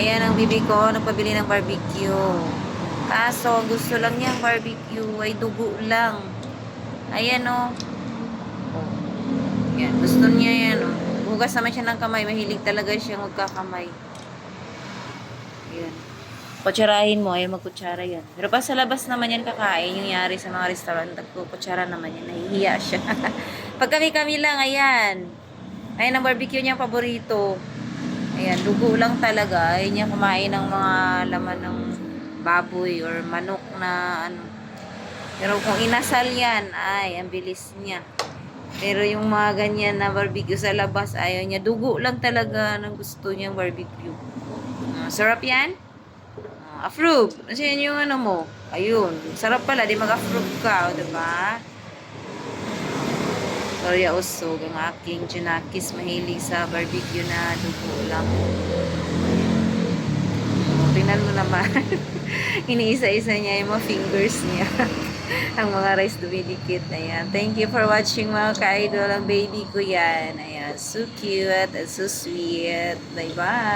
Ayan ang bibi ko, nagpabili ng barbecue. Kaso, gusto lang niyang barbecue ay dugo lang. Ayan o. Yan, gusto niya yan o. Hugas naman siya ng kamay. Mahilig talaga siyang magkakamay. Ayan. Kutsarahin mo, ayaw magkutsara yan. Pero pa sa labas naman yan kakain, yung yari sa mga restaurant, nagkukutsara naman yan, nahihiya siya. Pag kami-kami lang, ayan. Ayan ang barbecue niyang paborito. Ayan, dugo lang talaga. Ayaw niya kumain ng mga laman ng baboy or manok na ano. Pero kung inasal yan, ay, ang bilis niya. Pero yung mga ganyan na barbecue sa labas, ayaw niya. Dugo lang talaga ng gusto niyang barbecue. Sarap yan? Approve. Kasi yun yung ano mo. Ayun. Sarap pala. Di mag-approve ka. O, diba? Gloria Usog, ang aking Junakis. Mahilig sa barbecue na dugo lang. Tingnan mo naman. Iniisa-isa niya yung mga fingers niya. Ang mga rice dumidikit. Ayan. Thank you for watching mga ka-idol. Ang baby ko yan. Ayan. So cute and so sweet. Bye-bye.